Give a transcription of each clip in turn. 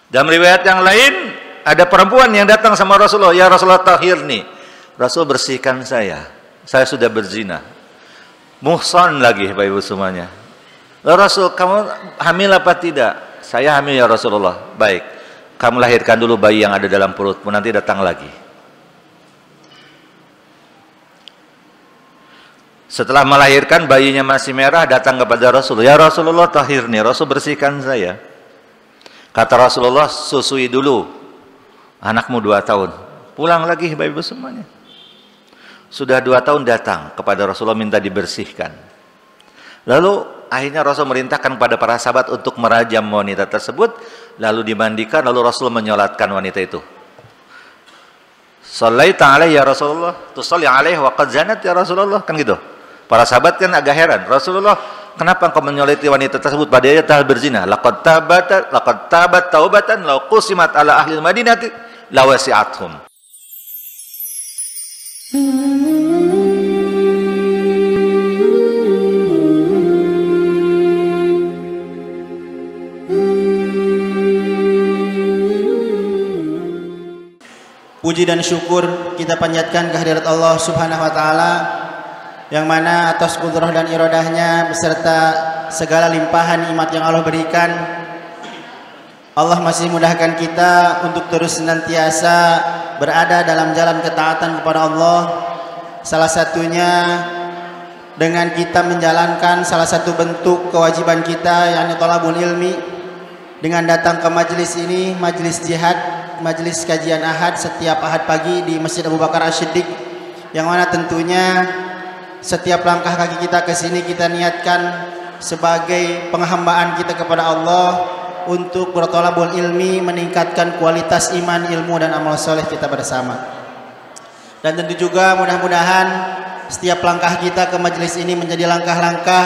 Dalam riwayat yang lain ada perempuan yang datang sama Rasulullah, ya Rasulullah tahhirni. Rasul bersihkan saya sudah berzina. Muhsan lagi Bapak Ibu semuanya. Rasul, kamu hamil apa tidak? Saya hamil ya Rasulullah. Baik, kamu lahirkan dulu bayi yang ada dalam perutmu, nanti datang lagi. Setelah melahirkan bayinya masih merah, datang kepada Rasul, ya Rasulullah tahhirni. Rasul bersihkan saya. Kata Rasulullah, susui dulu anakmu 2 tahun. Pulang lagi Bapak Ibu semuanya. Sudah 2 tahun datang kepada Rasulullah minta dibersihkan. Lalu akhirnya Rasul merintahkan kepada para sahabat untuk merajam wanita tersebut, lalu dimandikan, lalu Rasul menyolatkan wanita itu. Shallaita alaihi ya Rasulullah, tusalli alaihi wa qad zanat ya Rasulullah, kan gitu. Para sahabat kan agak heran, Rasulullah, kenapa engkau menyolati wanita tersebut padahal dia telah berzina? Laqad tabat taubatan law qusimat ala ahli Madinati lawasi'athum. Puji dan syukur kita panjatkan kehadirat Allah Subhanahu wa taala, yang mana atas kudrah dan iradahnya beserta segala limpahan nikmat yang Allah berikan, Allah masih mudahkan kita untuk terus senantiasa berada dalam jalan ketaatan kepada Allah. Salah satunya dengan kita menjalankan salah satu bentuk kewajiban kita, yakni thalabul ilmi, dengan datang ke majelis ini, majelis jihad, majelis kajian Ahad setiap Ahad pagi di Masjid Abu Bakar As-Siddiq, yang mana tentunya setiap langkah kaki kita ke sini kita niatkan sebagai penghambaan kita kepada Allah untuk berthalabul ilmi, meningkatkan kualitas iman, ilmu dan amal soleh kita bersama. Dan tentu juga mudah-mudahan setiap langkah kita ke majelis ini menjadi langkah-langkah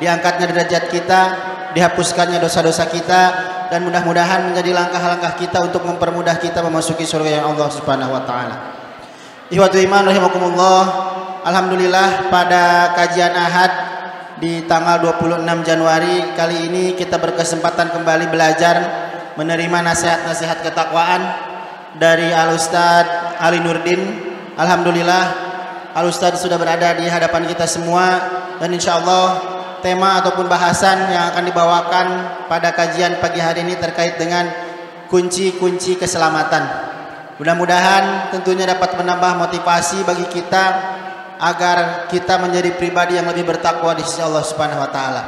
diangkatnya derajat kita, dihapuskannya dosa-dosa kita, dan mudah-mudahan menjadi langkah-langkah kita untuk mempermudah kita memasuki surga yang Allah Subhanahu wa taala. Ikhwatul iman rahimakumullah, alhamdulillah pada kajian Ahad di tanggal 26 Januari kali ini kita berkesempatan kembali belajar menerima nasihat-nasihat ketakwaan dari Al-Ustadz Ali Nurdin. Alhamdulillah Al-Ustadz sudah berada di hadapan kita semua, dan insyaallah tema ataupun bahasan yang akan dibawakan pada kajian pagi hari ini terkait dengan kunci-kunci keselamatan. Mudah-mudahan tentunya dapat menambah motivasi bagi kita agar kita menjadi pribadi yang lebih bertakwa di sisi Allah Subhanahu wa taala.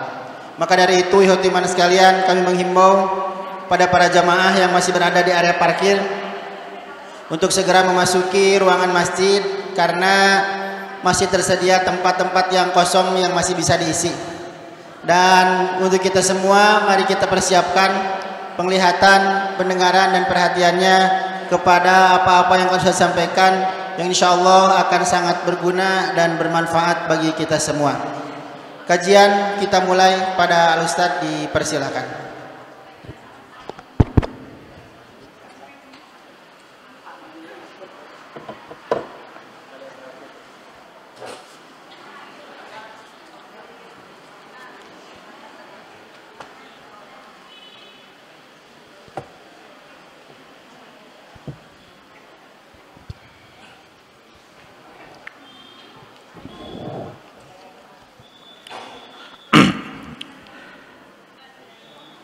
Maka dari itu, ikhwati iman sekalian, kami menghimbau pada para jamaah yang masih berada di area parkir untuk segera memasuki ruangan masjid, karena masih tersedia tempat-tempat yang kosong yang masih bisa diisi. Dan untuk kita semua, mari kita persiapkan penglihatan, pendengaran dan perhatiannya kepada apa-apa yang akan saya sampaikan, yang insya Allah akan sangat berguna dan bermanfaat bagi kita semua. Kajian kita mulai. Pada Al-Ustadz dipersilakan.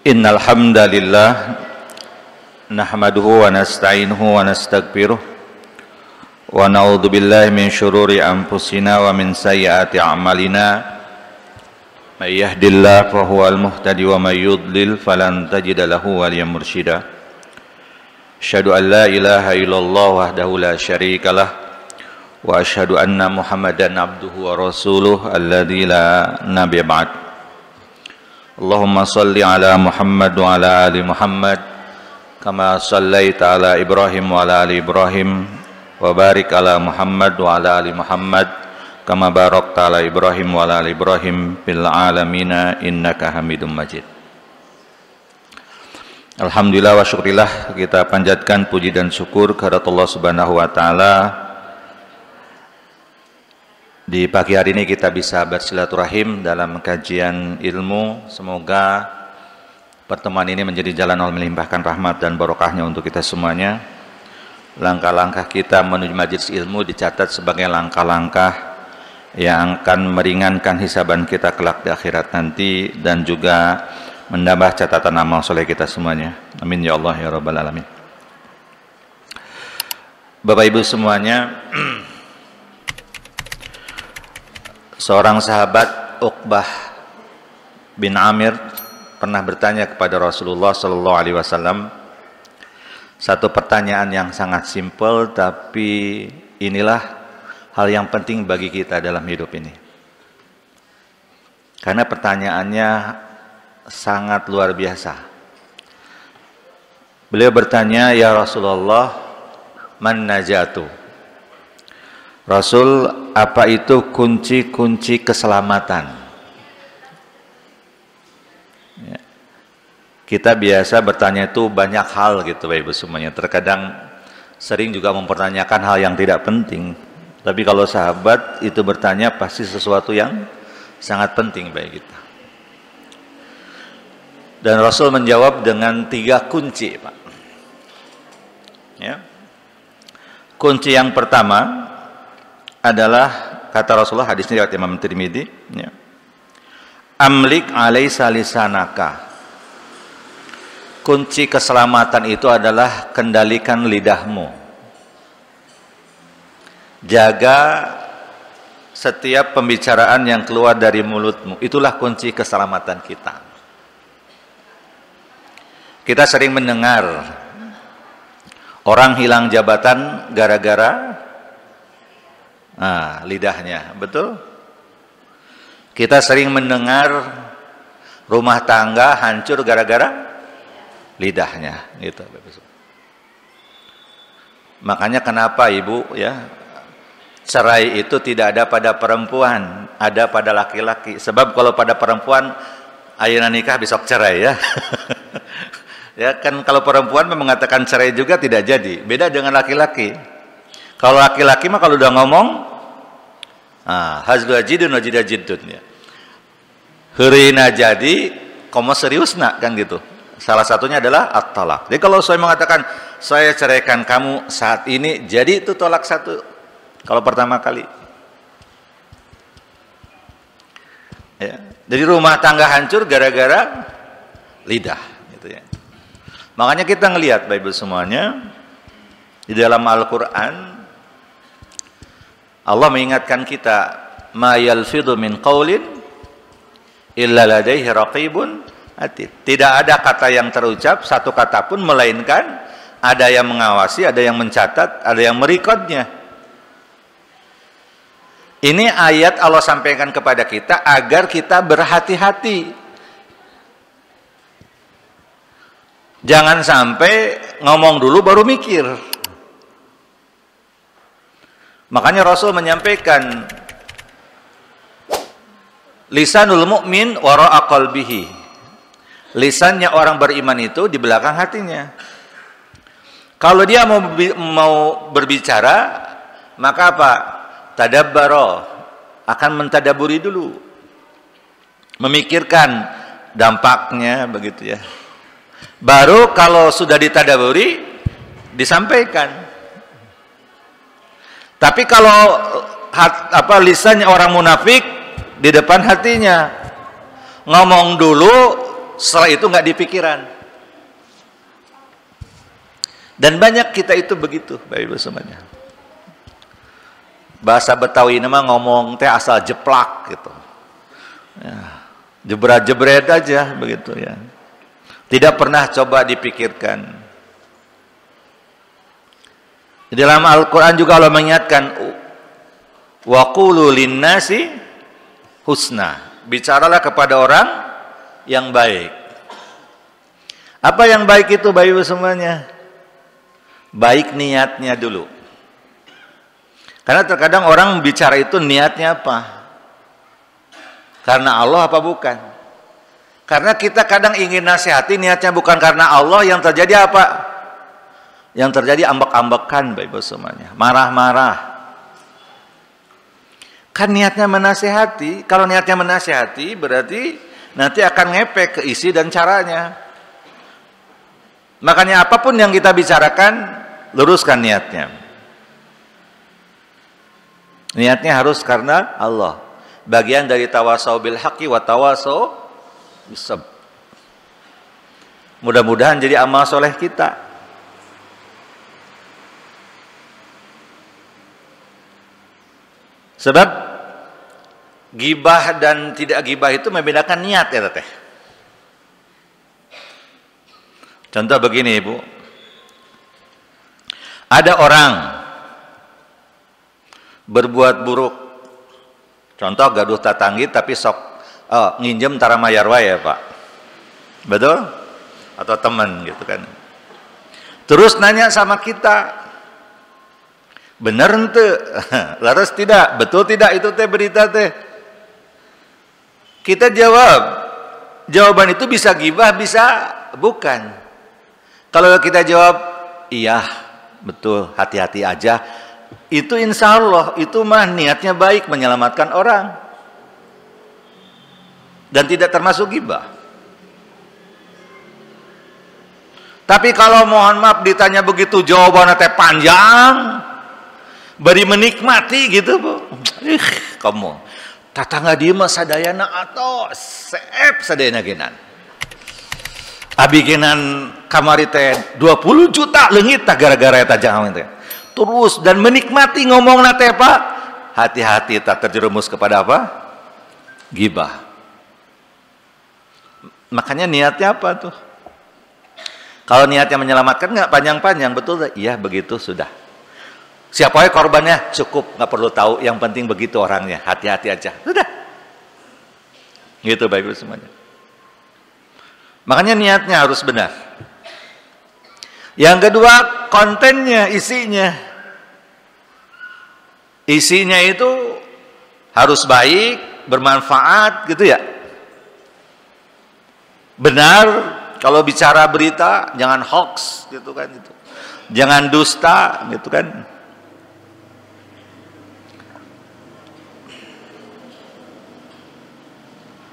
Innal hamdalillah nahmaduhu wa nasta'inuhu wa nastaghfiruh wa na'udzu billahi min syururi anfusina wa min sayyiati a'malina. May yahdihillahu fahuwal muhtadi wa may yudlil falan tajida lahu waliyyan mursyida. Asyhadu an la ilaha illallah wahdahu la syarikalah wa asyhadu anna Muhammadan abduhu wa rasuluh alladzi la nabiyya ba'd. Allahumma salli ala Muhammad wa ala ali Muhammad kama sallaita ala Ibrahim wa ala ali Ibrahim wa barik ala Muhammad wa ala ali Muhammad kama barakta ala Ibrahim wa ala ali Ibrahim fil alamina innaka Hamidum Majid. Alhamdulillah wa syukurillah, kita panjatkan puji dan syukur kehadirat Allah Subhanahu wa taala. Di pagi hari ini kita bisa bersilaturahim dalam kajian ilmu. Semoga pertemuan ini menjadi jalan Allah melimpahkan rahmat dan barokahnya untuk kita semuanya. Langkah-langkah kita menuju majelis ilmu dicatat sebagai langkah-langkah yang akan meringankan hisaban kita kelak di akhirat nanti, dan juga menambah catatan amal soleh kita semuanya. Amin ya Allah ya Rabbal Alamin. Bapak Ibu semuanya, seorang sahabat Uqbah bin Amir pernah bertanya kepada Rasulullah Sallallahu Alaihi Wasallam satu pertanyaan yang sangat simpel, tapi inilah hal yang penting bagi kita dalam hidup ini. Karena pertanyaannya sangat luar biasa. Beliau bertanya, "Ya Rasulullah, man najatu?" Rasul, apa itu kunci-kunci keselamatan? Ya. Kita biasa bertanya itu banyak hal gitu Bapak Ibu semuanya. Terkadang sering juga mempertanyakan hal yang tidak penting. Tapi kalau sahabat itu bertanya pasti sesuatu yang sangat penting bagi kita. Dan Rasul menjawab dengan 3 kunci, Pak. Ya. Kunci yang pertama adalah, kata Rasulullah, hadisnya riwayat Imam Tirmidzi, ya, amlik alaisa lisanaka. Kunci keselamatan itu adalah kendalikan lidahmu. Jaga setiap pembicaraan yang keluar dari mulutmu. Itulah kunci keselamatan kita. Kita sering mendengar orang hilang jabatan gara-gara lidahnya, betul? Kita sering mendengar rumah tangga hancur gara-gara lidahnya, gitu. Makanya kenapa Ibu, ya, cerai itu tidak ada pada perempuan, ada pada laki-laki. Sebab kalau pada perempuan, ayeuna nikah besok cerai, ya. Ya kan, kalau perempuan mengatakan cerai juga tidak jadi. Beda dengan laki-laki. Kalau laki-laki mah kalau udah ngomong, hazlu ajidun wajida jiddun, ya. Heurina jadi, komo seriusna, kan gitu. Salah satunya adalah at-talak. Jadi kalau saya mengatakan saya ceraikan kamu saat ini, jadi itu tolak 1. Kalau pertama kali. Ya. Jadi rumah tangga hancur gara-gara lidah, gitu ya. Makanya kita ngelihat Bapak Ibu semuanya, di dalam Al-Qur'an Allah mengingatkan kita, ma yalfidhu min qaulin illa ladaihi raqibun atid. Tidak ada kata yang terucap, satu kata pun, melainkan ada yang mengawasi, ada yang mencatat, ada yang merekodnya. Ini ayat Allah sampaikan kepada kita agar kita berhati-hati. Jangan sampai ngomong dulu baru mikir. Makanya Rasul menyampaikan, lisanul mu'min wara'a qalbihi. Lisannya orang beriman itu di belakang hatinya. Kalau dia mau berbicara, maka apa? Tadabbaro, akan mentadaburi dulu, memikirkan dampaknya, begitu ya. Baru kalau sudah ditadaburi disampaikan. Tapi kalau lisannya orang munafik di depan hatinya, ngomong dulu, setelah itu nggak dipikiran. Dan banyak kita itu begitu, Bapak Ibu semuanya. Bahasa Betawi nama ngomong teh asal jeplak gitu, ya, jebret-jebret aja begitu ya. Tidak pernah coba dipikirkan. Di dalam Al-Quran juga Allah mengingatkan, wa qulu linnasi husna. Bicaralah kepada orang yang baik. Apa yang baik itu Bapak Ibu semuanya? Baik niatnya dulu. Karena terkadang orang bicara itu niatnya apa? Karena Allah apa bukan? Karena kita kadang ingin nasihati, niatnya bukan karena Allah, yang terjadi apa? Yang terjadi ambek-ambekan Bapak Ibu semuanya, marah-marah. Kan niatnya menasihati. Kalau niatnya menasihati berarti nanti akan ngepek ke isi dan caranya. Makanya apapun yang kita bicarakan, luruskan niatnya. Niatnya harus karena Allah. Bagian dari tawasau bil haqqi wa tawasau bis sabr. Mudah-mudahan jadi amal soleh kita. Sebab gibah dan tidak gibah itu membedakan niat ya teh. Contoh begini Ibu. Ada orang berbuat buruk. Contoh gaduh tatanggi tapi sok nginjem tara mayar wae ya Pak. Betul? Atau teman gitu kan. Terus nanya sama kita, bener ente? Laras tidak, betul tidak itu teh berita teh? Kita jawab, jawaban itu bisa gibah, bisa bukan. Kalau kita jawab, iya, betul, hati-hati aja, itu insya Allah, itu mah niatnya baik, menyelamatkan orang. Dan tidak termasuk gibah. Tapi kalau mohon maaf ditanya begitu jawabannya teh panjang, beri menikmati gitu Bu. Kamu tatangga dia mah sadayana atau seep sadayana genan. Abi genan kamari teh 20 juta leungit tah gara-gara eta jangan teh. Terus dan menikmati ngomongna teh Pak. Hati-hati tak terjerumus kepada apa? Gibah. Makanya niatnya apa tuh? Kalau niatnya menyelamatkan nggak panjang-panjang, betul? Iya begitu sudah. Siapa ya korbannya? Cukup, nggak perlu tahu. Yang penting begitu orangnya. Hati-hati aja. Sudah. Gitu Bapak Ibu semuanya. Makanya niatnya harus benar. Yang kedua, kontennya, isinya. Isinya itu harus baik, bermanfaat, gitu ya. Benar. Kalau bicara berita jangan hoax gitu kan itu. Jangan dusta gitu kan.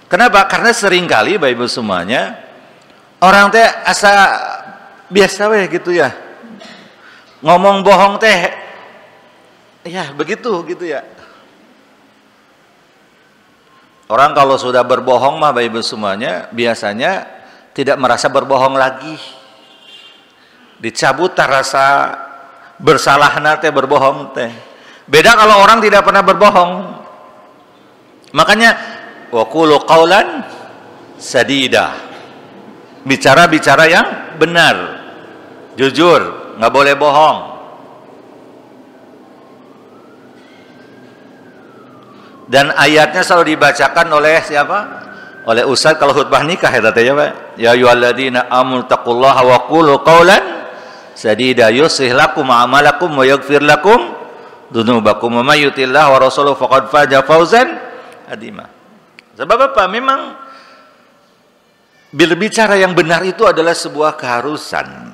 Kenapa? Karena seringkali Bapak Ibu semuanya orang teh asa biasa we gitu ya. Ngomong bohong teh ya begitu gitu ya. Orang kalau sudah berbohong mah Bapak Ibu semuanya biasanya tidak merasa berbohong lagi. Dicabut rasa bersalah teh berbohong teh. Beda kalau orang tidak pernah berbohong. Makanya wa qulu qaulan sadida. Bicara-bicara yang benar. Jujur, nggak boleh bohong. Dan ayatnya selalu dibacakan oleh siapa? Oleh ustaz kalau khutbah nikah ya teh ya Pak. Ya ayyuhalladzina amanu taqullaha wa qulu qaulan sadida yuslih lakum a'malakum wa yaghfir lakum dzunubakum wa may yuti'illah wa rasulahu faqad faza fawzan adima. Sebab apa? Memang berbicara yang benar itu adalah sebuah keharusan.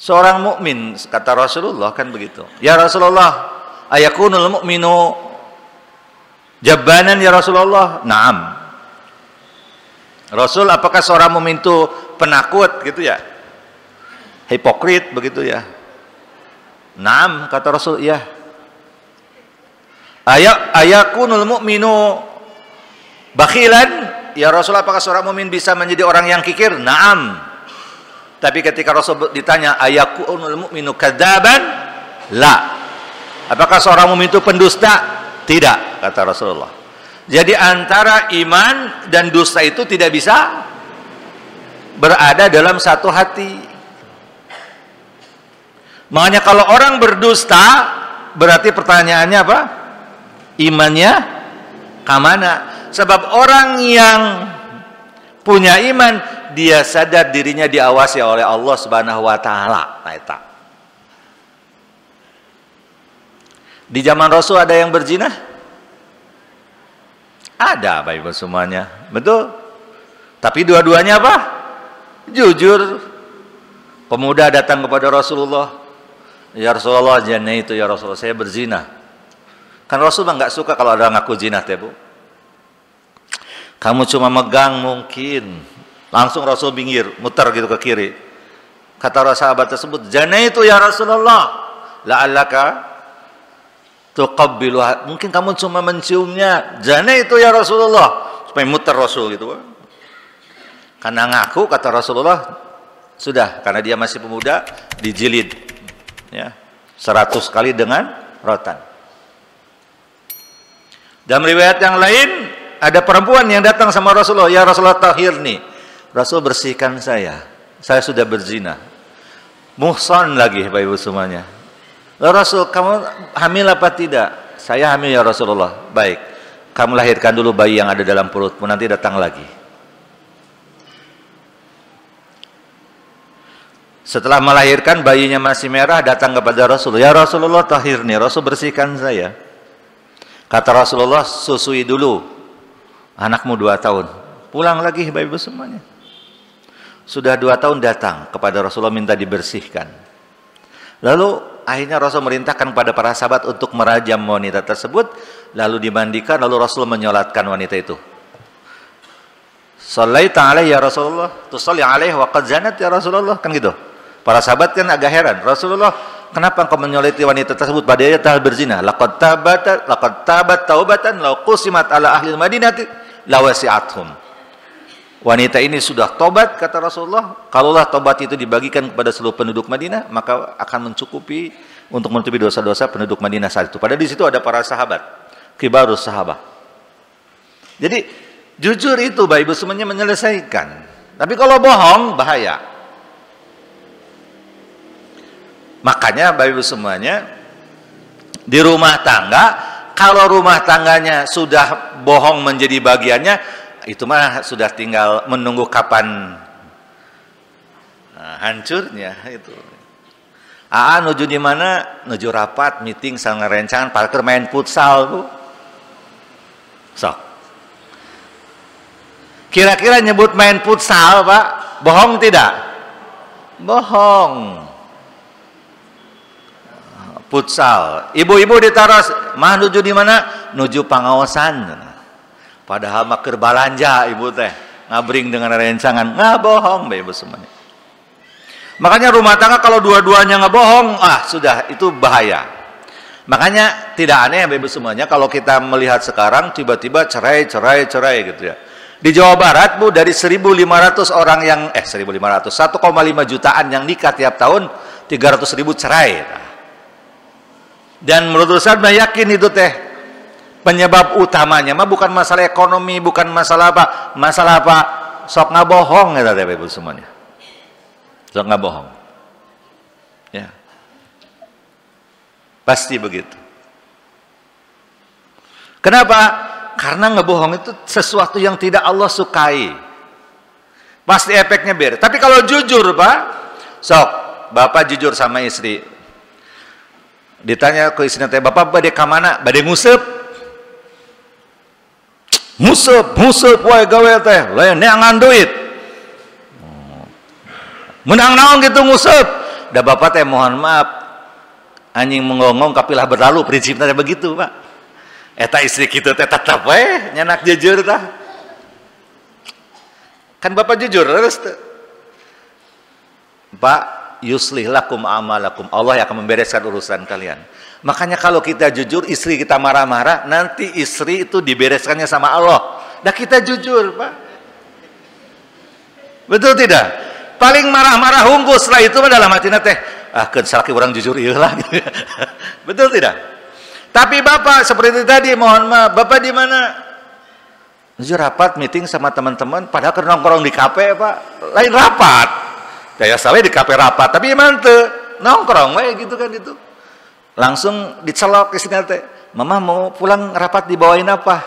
Seorang mukmin kata Rasulullah kan begitu. Ya Rasulullah, ayakunul mu'minu jabbanan ya Rasulullah? Naam. Rasul, apakah seorang mukmin itu penakut gitu ya? Hipokrit begitu ya? Naam, kata Rasul, iya. Ayakunul mu'minu bakhilan? Ya Rasul, apakah seorang mukmin bisa menjadi orang yang kikir? Naam. Tapi ketika Rasul ditanya ayakunul mu'minu kadzaban? La. Apakah seorang mukmin itu pendusta? Tidak, kata Rasulullah. Jadi antara iman dan dusta itu tidak bisa berada dalam satu hati. Makanya kalau orang berdusta, berarti pertanyaannya apa? Imannya kemana? Sebab orang yang punya iman, dia sadar dirinya diawasi oleh Allah Subhanahu wa taala. Di zaman Rasul ada yang berzina? Ada Bapak Ibu semuanya. Betul? Tapi dua-duanya apa? Jujur. Pemuda datang kepada Rasulullah. Ya Rasulullah, jana itu ya Rasulullah, saya berzina. Kan Rasulullah nggak suka kalau ada ngaku zina teh Bu. Kamu cuma megang mungkin. Langsung Rasul minggir, muter gitu ke kiri. Kata sahabat tersebut, "Janaitu ya Rasulullah, la'allaka tuqabbiluha." Mungkin kamu cuma menciumnya. Janaitu ya Rasulullah, supaya muter Rasul gitu. Karena ngaku, kata Rasulullah, sudah, karena dia masih pemuda, dijilid ya 100 kali dengan rotan. Dalam riwayat yang lain ada perempuan yang datang sama Rasulullah, "Ya Rasulullah, tahirni." Rasul, bersihkan saya sudah berzina. Muhsan lagi Bapak Ibu semuanya. Rasul, kamu hamil apa tidak? Saya hamil ya Rasulullah. Baik, kamu lahirkan dulu bayi yang ada dalam perutmu, nanti datang lagi. Setelah melahirkan, bayinya masih merah, datang kepada Rasul. "Ya Rasulullah, tahirni." Rasul, bersihkan saya. Kata Rasulullah, "Susui dulu anakmu 2 tahun. Pulang lagi Bapak Ibu semuanya. Sudah 2 tahun datang kepada Rasulullah minta dibersihkan. Lalu akhirnya Rasul merintahkan kepada para sahabat untuk merajam wanita tersebut, lalu dimandikan, lalu Rasul menyolatkan wanita itu. "Shallaita alaihi ya Rasulullah, tusalli alaihi wa qad zanat ya Rasulullah." Kan gitu. Para sahabat kan agak heran, "Rasulullah, kenapa engkau menyolati wanita tersebut padahal dia telah berzina? Laqad tabat taubatan law qusimat ala ahli Madinati lawasi'athum." Wanita ini sudah tobat, kata Rasulullah. Kalaulah tobat itu dibagikan kepada seluruh penduduk Madinah, maka akan mencukupi untuk menutupi dosa-dosa penduduk Madinah saat itu. Padahal di situ ada para sahabat, kibarus sahabat. Jadi jujur itu Bapak Ibu semuanya menyelesaikan. Tapi kalau bohong bahaya. Makanya Bapak Ibu semuanya di rumah tangga, kalau rumah tangganya sudah bohong menjadi bagiannya, itu mah sudah tinggal menunggu kapan hancurnya itu. Nuju di mana? Nuju rapat, meeting, sama rencangan, parker main futsal Bu. Sok. Kira-kira nyebut main futsal, Pak, bohong tidak? Bohong. Futsal. Ibu-ibu ditaruh, "Mah nuju di mana?" "Nuju pangaosan." Padahal maker balanja ibu teh ngabring dengan rencangan, nggak bohong Bapak Ibu semuanya. Makanya rumah tangga kalau dua-duanya nggak bohong, sudah itu bahaya. Makanya tidak aneh Bapak Ibu semuanya kalau kita melihat sekarang tiba-tiba cerai gitu ya. Di Jawa Barat Bu, dari 1.500 orang yang 1,5 jutaan yang nikah tiap tahun, 300.000 cerai. Dan menurut saya yakin itu teh penyebab utamanya mah bukan masalah ekonomi, bukan masalah apa, sok nggak bohong ya Bapak Ibu semuanya. Sok nggak bohong. Ya. Pasti begitu. Kenapa? Karena ngebohong itu sesuatu yang tidak Allah sukai. Pasti efeknya beda. Tapi kalau jujur Pak, sok Bapak jujur sama istri. Ditanya ke istrinya teh, "Bapak bade ka mana?" "Bade nguseup." Musep wae gawe teh lain neangan duit. Menang naon gitu ngusep. Da Bapak teh mohon maaf, anjing menggongong kapilah berlalu, prinsipnya begitu Pak. Eta istri kita teh tetap we nyanak jujur tah. Kan Bapak jujur terus teh. Pak, yuslih lakum amalakum. Allah yang akan membereskan urusan kalian. Makanya kalau kita jujur, istri kita marah-marah, nanti istri itu dibereskannya sama Allah. Nah kita jujur Pak. Betul tidak? Paling marah-marah hungkul, setelah itu dalam hatinya teh, kesalaki orang jujur iyalah. Betul tidak? Tapi Bapak seperti tadi, mohon maaf, Bapak di mana? Jujur rapat, meeting sama teman-teman, padahal ke nongkrong di kafe Pak. Lain rapat. Daya salah di kafe rapat, tapi mantep nongkrong gitu kan itu. Langsung dicelok istrinya teh, "Mama mau pulang rapat dibawain apa?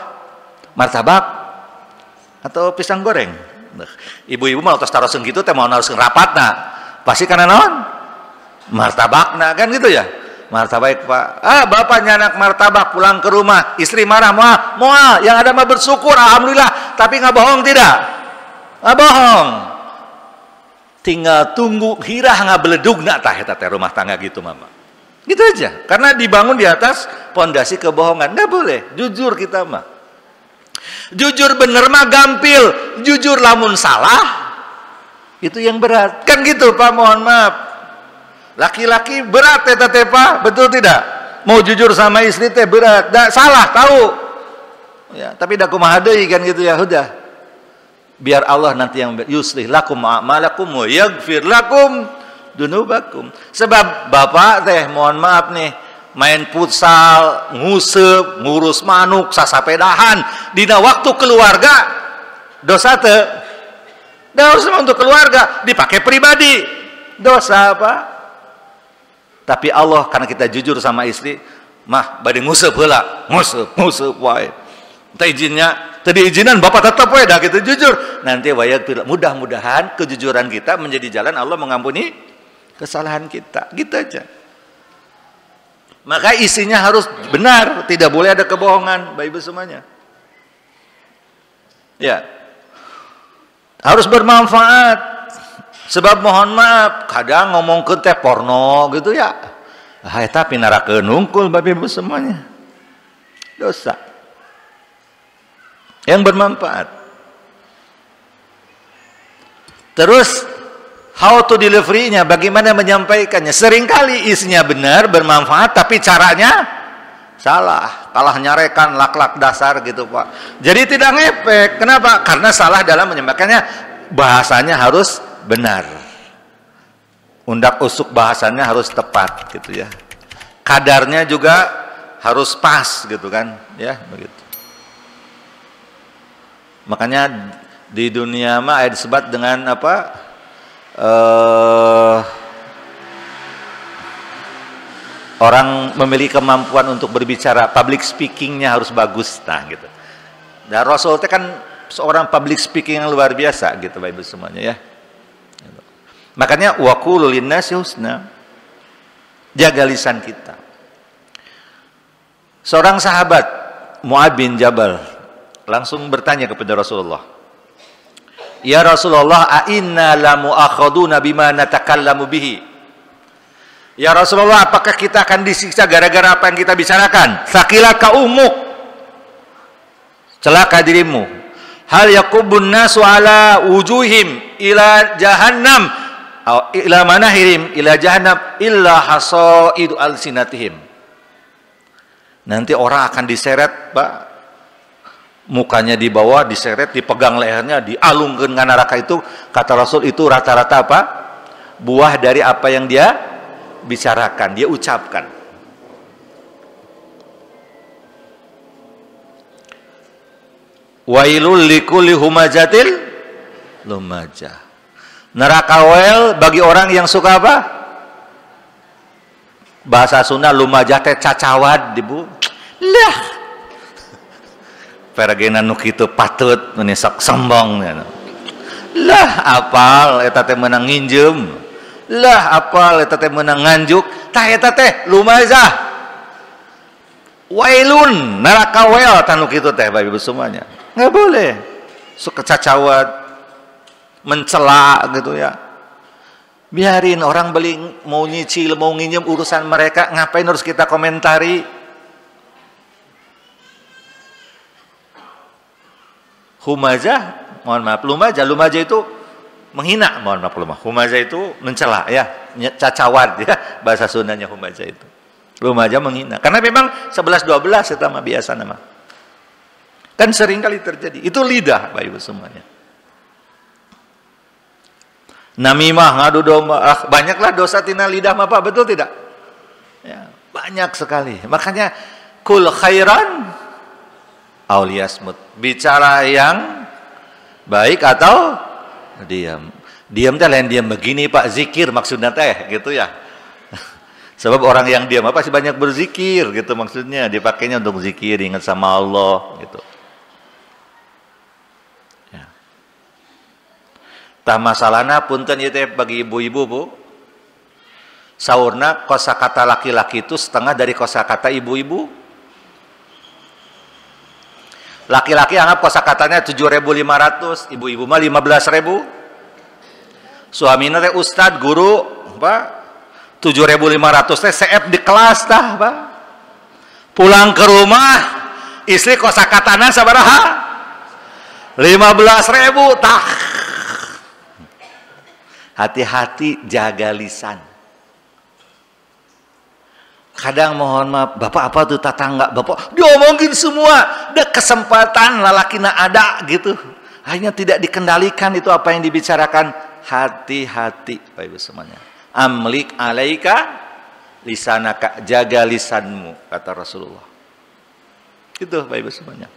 Martabak atau pisang goreng?" Ibu-ibu mau tos taruh gitu teh mau harus rapat nah. Pasti karena naon? Martabak nah kan gitu ya. Martabak Pak. Bapak nyanak martabak pulang ke rumah, istri marah, "Moal, yang ada mah bersyukur alhamdulillah." Tapi nggak bohong tidak? Nggak bohong. Tinggal tunggu hirah nggak beledug nak tah eta teh rumah tangga gitu Mama. Gitu aja, karena dibangun di atas pondasi kebohongan. Nggak boleh, jujur kita mah. Jujur bener mah gampil, jujur lamun salah Itu yang berat. Kan gitu Pak, mohon maaf. Laki-laki berat teh Pak, betul tidak? Mau jujur sama istri teh berat. Salah tahu. Ya, tapi dah kumaha deui kan gitu ya, udah. Biar Allah nanti yang yuslih lakum a'malakum wa yaghfir lakum dunubakum. Sebab bapak teh mohon maaf nih, main futsal, nguseup, ngurus manuk, sasapedahan dina waktu keluarga dosa teh. Dosa untuk keluarga dipakai pribadi. Dosa apa? Tapi Allah karena kita jujur sama istri, mah bade nguseup heula, nguseup wae. Teu izinnya, teu diizinan bapak tetap wae dah gitu jujur. Nanti mudah-mudahan kejujuran kita menjadi jalan Allah mengampuni kesalahan kita. Gitu aja. Maka isinya harus benar, tidak boleh ada kebohongan, Bapak Ibu semuanya. Ya. Harus bermanfaat. Sebab mohon maaf, kadang ngomong ke teh porno gitu ya. Eta pinarakeun hungkul Bapak Ibu semuanya. Dosa. Yang bermanfaat. Terus how to delivery-nya, bagaimana menyampaikannya. Seringkali isinya benar, bermanfaat, tapi caranya salah. Kalah nyarekan, lak-lak dasar gitu Pak. Jadi tidak ngepek. Kenapa? Karena salah dalam menyampaikannya. Bahasanya harus benar. Undak usuk bahasanya harus tepat gitu ya. Kadarnya juga harus pas gitu kan. Ya begitu. Makanya di dunia mah ada disebut dengan apa? Orang memiliki kemampuan untuk berbicara, public speakingnya harus bagus, nah gitu. Dan Rasul itu kan seorang public speaking yang luar biasa gitu, Bapak Ibu semuanya ya. Gitu. Makanya waqulu linnasi husna, jaga lisan kita. Seorang sahabat Mu'adz bin Jabal langsung bertanya kepada Rasulullah, ya Rasulullah, a'inna lamu akhaduna bima natakallamu bihi. Ya Rasulullah, apakah kita akan disiksa gara-gara apa yang kita bicarakan? Sakilaka umuk, celaka dirimu. Hal yakubun nasu ala wujuhim ila jahannam, ila manahirim ila jahannam illa hasaidu alsinatihim. Nanti orang akan diseret Pak, mukanya di bawah diseret, dipegang lehernya, dialungkeun dengan neraka itu. Kata Rasul, itu rata-rata apa? Buah dari apa yang dia bicarakan, dia ucapkan. Wailul likulli humajatil lumajah. Neraka wail bagi orang yang suka apa? Bahasa Sunda lumajah teh cacawad, Ibu. Lah. Peragena nu kitu patut nu sok sombong. Lah apal eta teh meunang nginjem. Lah apal eta teh meunang nganjuk, tah eta teh lumazah. Wailun, neraka wail tanu kitu teh Bapak Ibu semuanya. Enggak boleh. Suka cacawat, mencela gitu ya. Biarin orang beli, mau nyicil, mau nginjem, urusan mereka, ngapain harus kita komentari? Humazah, mohon maaf, lumajah itu menghina, mohon maaf, humazah itu mencela ya, cacawat ya, bahasa Sundanya humazah itu. Lumajah menghina, karena memang 11-12 itu mah biasa nama. Kan sering kali terjadi, itu lidah Bapak Ibu semuanya. Namimah, ngadu domba, banyaklah dosa tina lidah Pak, betul tidak? Ya, banyak sekali. Makanya kul khairan auliyasmut, bicara yang baik atau diam. Diam teh lain diam begini Pak, zikir maksudnya teh gitu ya. Sebab orang yang diam apa sih banyak berzikir gitu maksudnya, dipakainya untuk zikir, ingat sama Allah gitu. Tah masalahna punten ieu teh bagi ibu-ibu Bu. Saurna kosakata laki-laki itu setengah dari kosakata ibu-ibu. Laki-laki anggap kosakatanya 7.500, ibu-ibu mah 15.000. Suamina teh ustad, guru, Pak. 7.500 teh CF di kelas tah, Pak. Pulang ke rumah, istri kosakatana sabaraha? 15.000 tah. Hati-hati jaga lisan. Kadang mohon maaf, bapak apa tuh tetangga, bapak diomongin semua, ada kesempatan lalakina ada gitu. Hanya tidak dikendalikan itu apa yang dibicarakan. Hati-hati, Bapak Ibu semuanya. Amlik alaika lisanaka, jaga lisanmu, kata Rasulullah. Itu Bapak Ibu semuanya.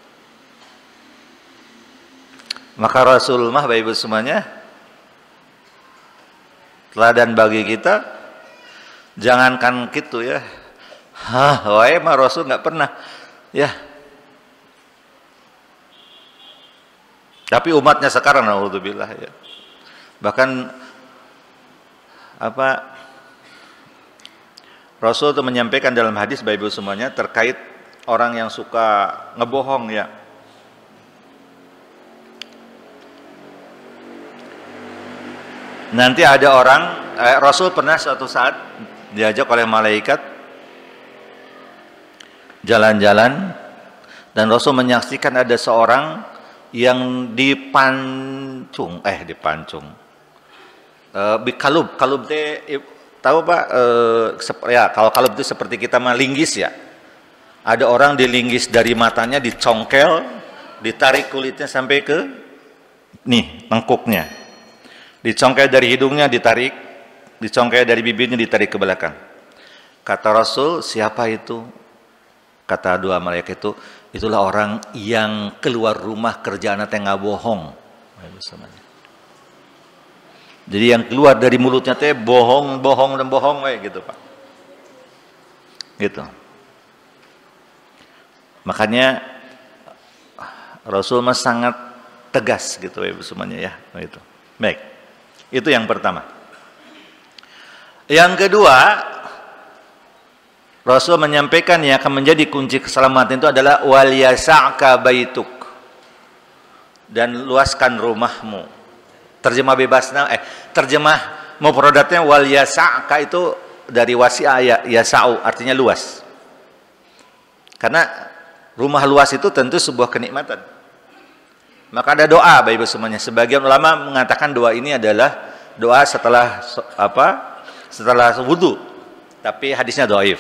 Maka Rasulullah Bapak Ibu semuanya teladan bagi kita. Jangankan gitu ya. Wae mah Rasul nggak pernah ya. Tapi umatnya sekarang naudzubillah ya. Bahkan apa Rasul itu menyampaikan dalam hadis Bapak Ibu semuanya terkait orang yang suka ngebohong ya. Nanti ada orang, Rasul pernah suatu saat diajak oleh malaikat jalan-jalan dan Rasul menyaksikan ada seorang yang dipancung, kalub teh tahu Pak, ya kalau kalub itu seperti kita mah linggis ya. Ada orang dilinggis dari matanya, dicongkel, ditarik kulitnya sampai ke nih tengkuknya. Dicongkel dari hidungnya, ditarik, dicongkel dari bibirnya, ditarik ke belakang. Kata Rasul, siapa itu? Kata dua malaikat itu, itulah orang yang keluar rumah kerjaan teh nggak bohong. Jadi yang keluar dari mulutnya teh bohong gitu Pak. Gitu. Makanya Rasul mas sangat tegas gitu Ibu semuanya ya. Itu. Baik. Itu yang pertama. Yang kedua, Rasul menyampaikan yang akan menjadi kunci keselamatan itu adalah wal yasa'ka baituk, dan luaskan rumahmu. Terjemah bebasnya terjemah mufradatnya wal yasa'ka itu dari wasi'a ya, yasa'u artinya luas. Karena rumah luas itu tentu sebuah kenikmatan. Maka ada doa Bapak Ibu semuanya. Sebagian ulama mengatakan doa ini adalah doa setelah setelah wudu. Tapi hadisnya dhaif.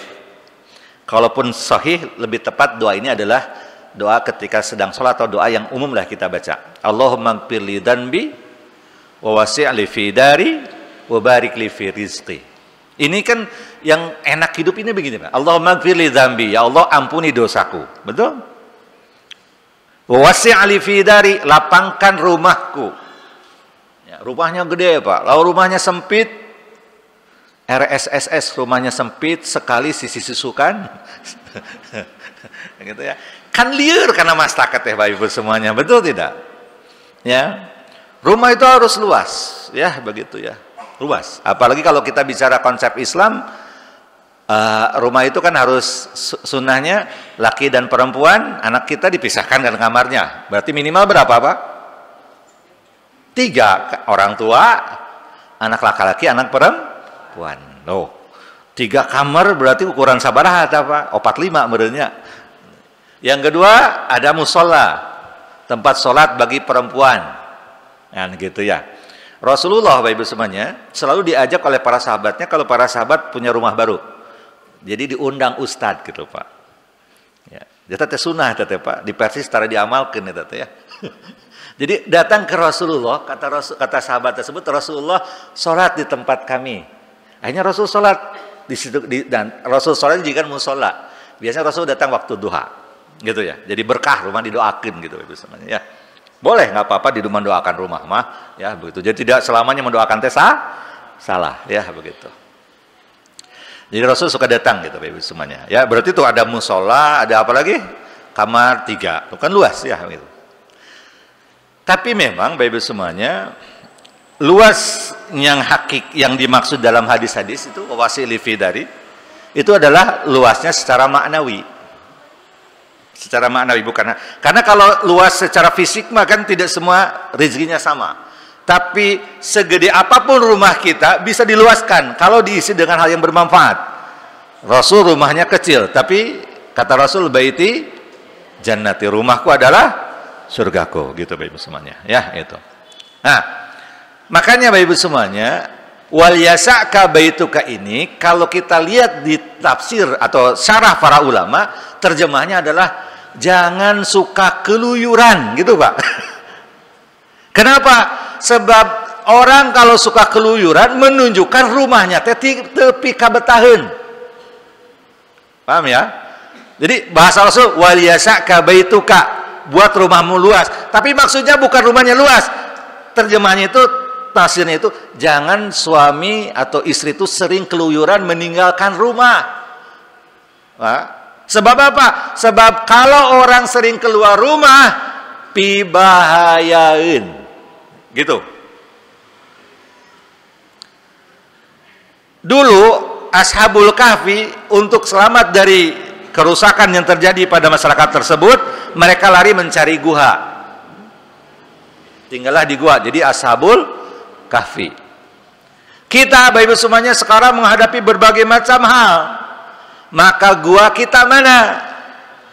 Kalaupun sahih lebih tepat doa ini adalah doa ketika sedang sholat atau doa yang umum lah kita baca. Allahumma ighfir li dzanbi wa wasi' li fi dari wa barik li fi rizqi. Ini kan yang enak hidup ini begini Pak. Allahumma ighfir li dzanbi, ya Allah ampuni dosaku. Betul? Wa wasi' li fi dari, lapangkan rumahku. Ya, rumahnya gede Pak. Kalau rumahnya sempit, RSSS rumahnya sempit sekali sisi susukan. Gitu ya. Kan liar karena masyarakat ya Bapak Ibu semuanya. Betul tidak? Ya. Rumah itu harus luas, ya begitu ya, luas. Apalagi kalau kita bicara konsep Islam, rumah itu kan harus sunnahnya laki dan perempuan, anak kita dipisahkan dari kamarnya. Berarti minimal berapa Pak? 3, orang tua, anak laki-laki, anak perempuan. Loh, 3 kamar berarti ukuran sabaraha apa? 45 menurutnya. Yang kedua ada musola, tempat sholat bagi perempuan. Nah, gitu ya. Rasulullah Bapak Ibu semuanya selalu diajak oleh para sahabatnya kalau para sahabat punya rumah baru. Jadi diundang ustadz gitu Pak. Ya, jadi sunnah Pak, di Persis secara diamalkan ya. Jadi datang ke Rasulullah, kata sahabat tersebut, Rasulullah sholat di tempat kami. Akhirnya Rasul sholat di situ dan Rasul sholat jika musola. Biasanya Rasul datang waktu duha, gitu ya. Jadi berkah rumah didoakan gitu Bapak Ibu semuanya ya. Boleh nggak apa-apa di rumah mendoakan rumah mah ya begitu. Jadi tidak selamanya mendoakan teh salah ya begitu. Jadi Rasul suka datang gitu Bapak Ibu semuanya. Ya berarti itu ada musola, ada apa lagi? Kamar 3. Itu kan luas ya gitu. Tapi memang Bapak Ibu semuanya luas yang yang dimaksud dalam hadis-hadis itu wasili fidari itu adalah luasnya secara maknawi. Secara maknawi bukan. Karena kalau luas secara fisik mah kan tidak semua rezekinya sama. Tapi segede apapun rumah kita bisa diluaskan kalau diisi dengan hal yang bermanfaat. Rasul rumahnya kecil, tapi kata Rasul baiti jannati, rumahku adalah surgaku gitu Bapak Ibu semuanya. Ya, itu. Nah, Makanya Bapak Ibu semuanya, wal yasa'ka baituka ini kalau kita lihat di tafsir atau syarah para ulama, terjemahnya adalah jangan suka keluyuran, gitu Pak. Kenapa? Sebab orang kalau suka keluyuran menunjukkan rumahnya tepi kabetaheun. Paham ya? Jadi bahasa Rasul wal yasa'ka baituka, buat rumahmu luas. Tapi maksudnya bukan rumahnya luas. Terjemahnya itu, tafsirnya itu, jangan suami atau istri itu sering keluyuran meninggalkan rumah. Nah, sebab apa? Sebab kalau orang sering keluar rumah, pibahayain. Gitu. Dulu Ashabul Kahfi untuk selamat dari kerusakan yang terjadi pada masyarakat tersebut, mereka lari mencari guha. Tinggallah di gua. Jadi Ashabul Kahfi. Kita Bapak Ibu semuanya sekarang menghadapi berbagai macam hal. Maka gua kita mana?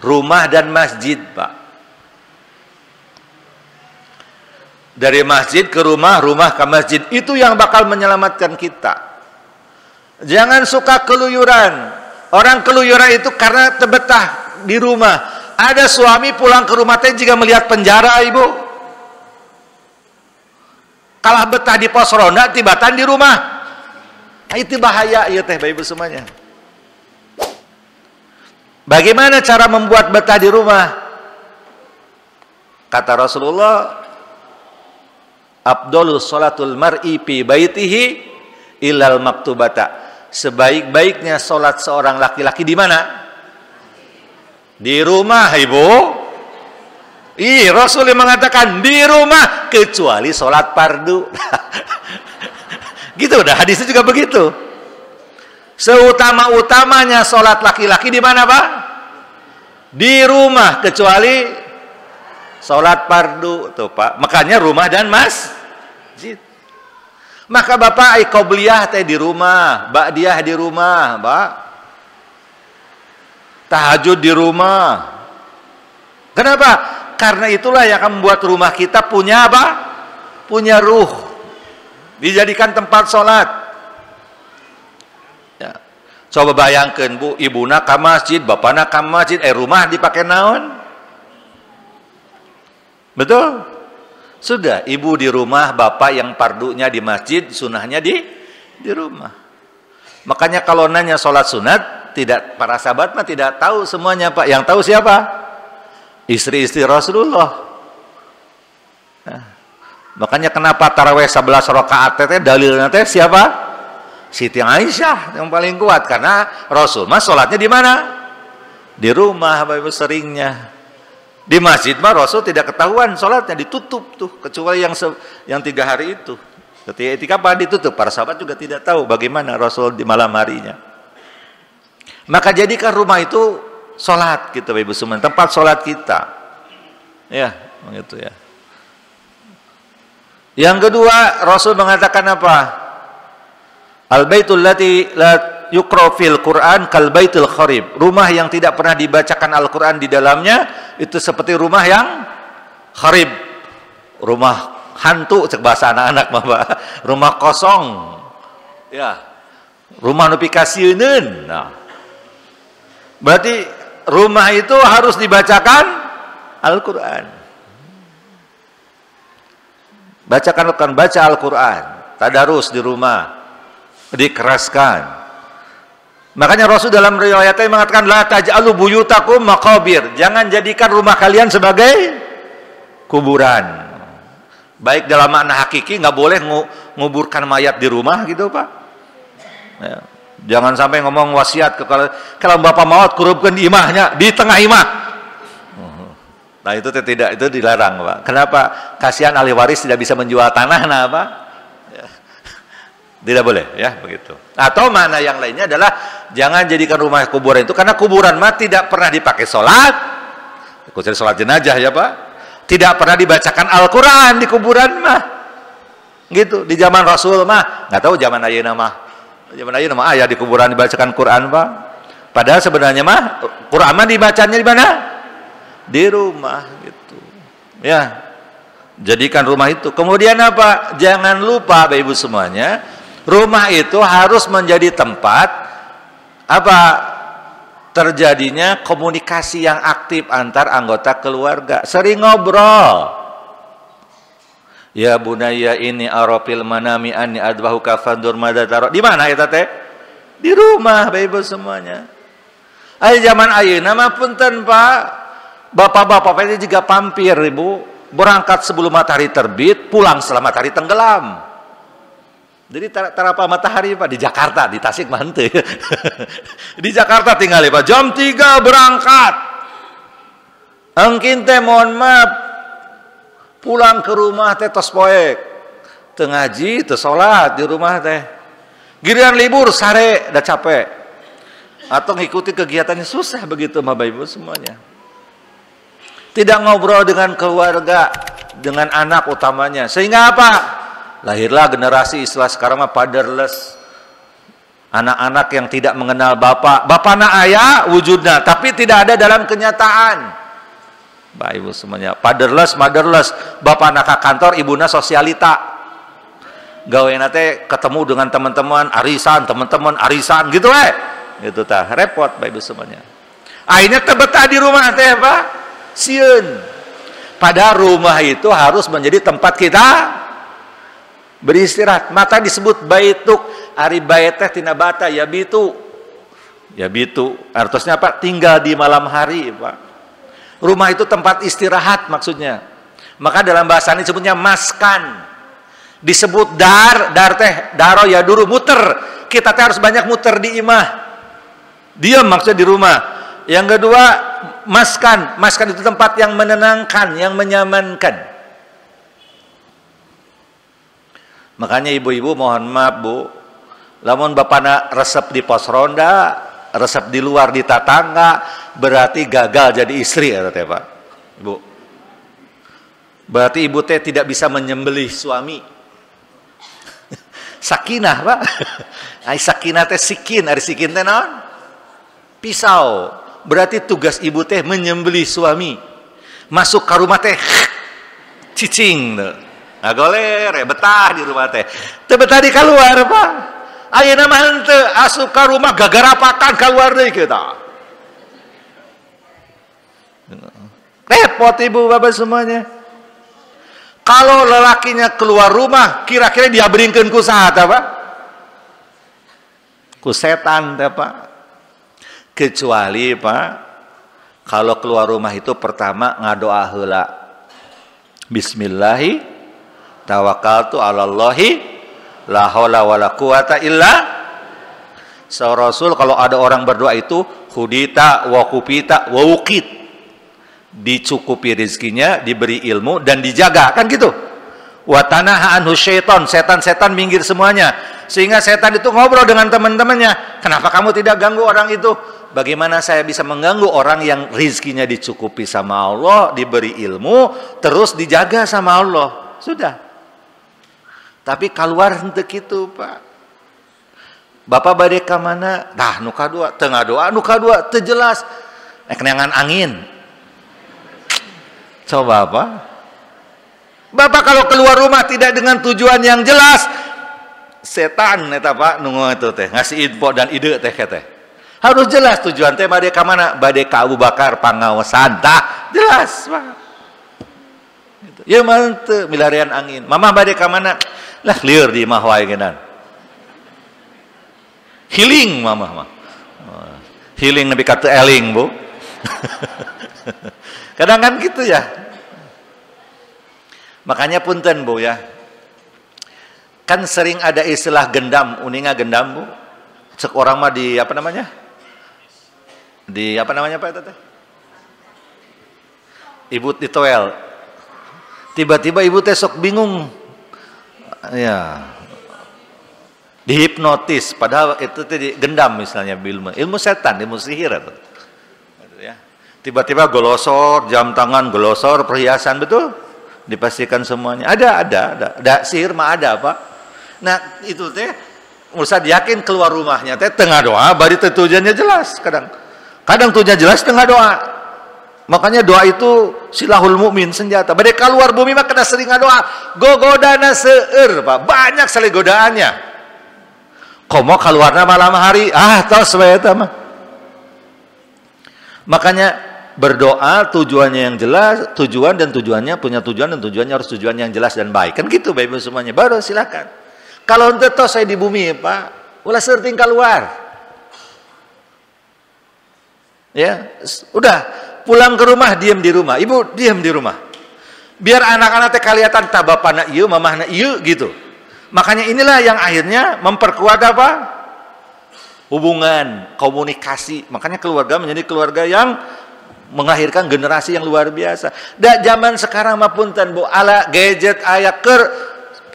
Rumah dan masjid, Pak. Dari masjid ke rumah, rumah ke masjid. Itu yang bakal menyelamatkan kita. Jangan suka keluyuran. Orang keluyuran itu karena terbetah di rumah. Ada suami pulang ke rumah teh jika melihat penjara, Ibu. Kalah betah di pos ronda, tibatan di rumah. Itu bahaya ya teh Bapak Ibu semuanya. Bagaimana cara membuat betah di rumah? Kata Rasulullah, Afdhalus sholatul mar'i fi baitihi ilal maktubata. Sebaik-baiknya sholat seorang laki-laki di mana? Di rumah, Ibu. Rasul mengatakan di rumah kecuali sholat fardu. Gitu udah, hadisnya juga begitu. Seutama-utamanya sholat laki-laki di mana, Pak? Di rumah kecuali sholat fardu tuh, Pak. Makanya rumah dan masjid. Maka Bapak qobliyah teh di rumah, ba'diyah di rumah, Pak. Tahajud di rumah. Kenapa? Karena itulah yang akan membuat rumah kita punya apa? Punya ruh. Dijadikan tempat sholat. Ya. Coba bayangkan, Bu, ibuna ka masjid, bapana ka masjid, rumah dipakai naon? Betul? Sudah, ibu di rumah, bapak yang pardunya di masjid, sunahnya di rumah. Makanya kalau nanya sholat sunat, para sahabat mah tidak tahu semuanya, Pak. Yang tahu siapa? Istri-istri Rasulullah. Nah, makanya kenapa tarawih 11 rakaat teh dalilnya teh siapa? Siti Aisyah yang paling kuat, karena Rasul mah sholatnya di mana? Di rumah, Bapak Ibu seringnya. Di masjid mah Rasul tidak ketahuan sholatnya, ditutup tuh, kecuali yang 3 hari itu. Ketika ditutup, para sahabat juga tidak tahu bagaimana Rasul di malam harinya. Maka jadikan rumah itu sholat gitu, Bapak Ibu semua, tempat sholat kita. Ya, begitu ya. Yang kedua, Rasul mengatakan apa? Al-baitul lati la yuqra fil Quran kal baitul kharib. Rumah yang tidak pernah dibacakan Al-Quran di dalamnya itu seperti rumah yang kharib. Rumah hantu cek bahasa anak-anak, Bapak. Rumah kosong. Ya. Rumah nu pikasieun. Nah. Berarti rumah itu harus dibacakan Al-Quran. Bacakan Al-Quran, baca Al-Quran. Tadarus di rumah. Dikeraskan. Makanya Rasul dalam riwayatnya mengatakan la taj'alu buyutakum maqabir. Jangan jadikan rumah kalian sebagai kuburan. Baik dalam makna hakiki, nggak boleh nguburkan mayat di rumah gitu, Pak. Ya. Jangan sampai ngomong wasiat kalau bapak maut kurupkan di imahnya, di tengah imah. Nah itu tidak, itu dilarang, Pak. Kenapa? Kasihan ahli waris tidak bisa menjual tanah, nah, Pak. Tidak boleh, ya begitu. Atau mana yang lainnya adalah jangan jadikan rumah kuburan itu, karena kuburan mah tidak pernah dipakai sholat, kecuali sholat jenazah ya, Pak. Tidak pernah dibacakan Al-Quran di kuburan mah, gitu. Di zaman Rasul mah, nggak tahu zaman ayeuna mah. Zaman ayeuna mah ayah di kuburan dibacakan Quran, Pak. Padahal sebenarnya mah Quran mah dibacanya di mana? Di rumah, gitu. Ya. Jadikan rumah itu. Kemudian apa? Jangan lupa Bapak Ibu semuanya, rumah itu harus menjadi tempat apa? Terjadinya komunikasi yang aktif antar anggota keluarga. Sering ngobrol. Ya bunaya ini arafil manami anni adbahuka fandur madataro. Di mana eta teh? Di rumah Bapak Ibu semuanya. Ay zaman ayeuna mah punten Pak. Bapak-bapak ini juga pampir Ibu, berangkat sebelum matahari terbit, pulang setelah matahari tenggelam. Jadi tarapa matahari Pak di Jakarta, di Tasik mah henteu. Di Jakarta tinggal Pak, jam 3 berangkat. Engkin teh mohon maaf pulang ke rumah teh tos poek. Teu ngaji, teu salat di rumah teh. Giliran libur sare dah capek. Atau ngikuti kegiatannya susah begitu Bapak Ibu semuanya. Tidak ngobrol dengan keluarga, dengan anak utamanya. Sehingga apa? Lahirlah generasi istilah sekarang mah fatherless. Anak-anak yang tidak mengenal bapak. Bapakna aya wujudnya, tapi tidak ada dalam kenyataan. Bapak Ibu semuanya, fatherless, motherless. Bapakna ka kantor, ibuna sosialita. Gaweana teh ketemu dengan teman-teman arisan, teman-teman arisan gitu Gitu tah, repot Bapak Ibu semuanya. Akhirnya tebetah di rumah teh Pak. Sieun. Padahal rumah itu harus menjadi tempat kita beristirahat. Maka disebut baituk. Ari bait teh tina bata yabitu. Yabitu artinya apa? Tinggal di malam hari, Pak. Rumah itu tempat istirahat maksudnya. Maka dalam bahasa ini disebutnya maskan. Disebut dar teh daro ya duru muter. Kita teh harus banyak muter di imah. Diam maksudnya di rumah. Yang kedua maskan. Maskan itu tempat yang menenangkan, yang menyamankan. Makanya ibu-ibu mohon maaf Bu, lamun bapana resep di pos ronda, resep di luar di tetangga, berarti gagal jadi istri ya teh Pak. Ibu. Berarti ibu teh tidak bisa menyembelih suami. Sakinah Pak. Ai sakinah teh sikin, ari sikin teh naon? Pisau. Berarti tugas ibu teh menyembelih suami. Masuk ke rumah teh cicing tuh. Ngagoler ya betah di rumah teh. Teu betah di keluar Pak. Ayeuna mah henteu asup ka rumah gagarapakan keluar deui kita. Repot ibu bapak semuanya. Kalau lelakinya keluar rumah, kira-kira dia beringkeun ku saha tah Pak? Ku setan teh Pak. Kecuali Pak, kalau keluar rumah itu pertama ngadoa heula. Bismillahi tawakkaltu 'alallahi la haula wala quwata illa. Rasul kalau ada orang berdoa itu hudita wa kupita wa wukit. Dicukupi rezekinya, diberi ilmu dan dijaga, kan gitu. Wa tanaha anhu syaiton, setan-setan minggir semuanya. Sehingga setan itu ngobrol dengan teman-temannya. Kenapa kamu tidak ganggu orang itu? Bagaimana saya bisa mengganggu orang yang rezekinya dicukupi sama Allah, diberi ilmu, terus dijaga sama Allah? Sudah. Tapi keluar henteu kitu Pak. Bapak bade ka mana? Dah nu kadua teu ngadoa, nu kadua teu jelas. Neangan angin. Coba apa? Bapak kalau keluar rumah tidak dengan tujuan yang jelas, setan eta Pak nu itu teh ngasih info dan ide teh teh. Harus jelas tujuan teh bade ka mana? Bade ka Abu Bakar pangaosan. Tah jelas Pak. Gitu. Ya manteu milarian angin. Mama bade ka mana? Lah lieur di imah wae geunan. Healing mama mah. Healing nepi ka teu eling, Bu. Kadang kan gitu ya. Makanya punten Bu ya. Kan sering ada istilah gendam, uninga gendam Bu. Cek orang mah di apa namanya? Di apa namanya Pak itu teh? Ibu ditoel. Tiba-tiba ibu teh sok bingung. Ya. Dihipnotis padahal itu teh gendam misalnya ilmu setan, ilmu sihir itu. Ya. Tiba-tiba golosor, jam tangan golosor, perhiasan betul? Dipastikan semuanya. Ada sihir mah ada Pak. Nah, itu teh usah yakin keluar rumahnya teh tengah doa bari tujuannya jelas kadang tujuannya jelas tengah doa Makanya doa itu silahul mukmin, senjata. Bade keluar bumi mah kena sering doa. Gogodana seueur, Pak. Banyak sekali godaannya. Komo keluarna malam hari, tos we eta mah. Makanya berdoa tujuannya yang jelas, tujuannya punya tujuan dan tujuannya harus tujuan yang jelas dan baik. Kan gitu Bapak Ibu semuanya. Baru silakan. Kalau ente tos saya di bumi, Pak, ulah seueur keluar. Ya, udah. Pulang ke rumah, diam di rumah. Ibu, diam di rumah. Biar anak-anak teh kelihatan tak bapakna ieu, mamahna ieu gitu. Makanya inilah yang akhirnya memperkuat apa? Hubungan, komunikasi. Makanya keluarga menjadi keluarga yang melahirkan generasi yang luar biasa. Da zaman sekarang mah punten Bu, ala gadget aya keur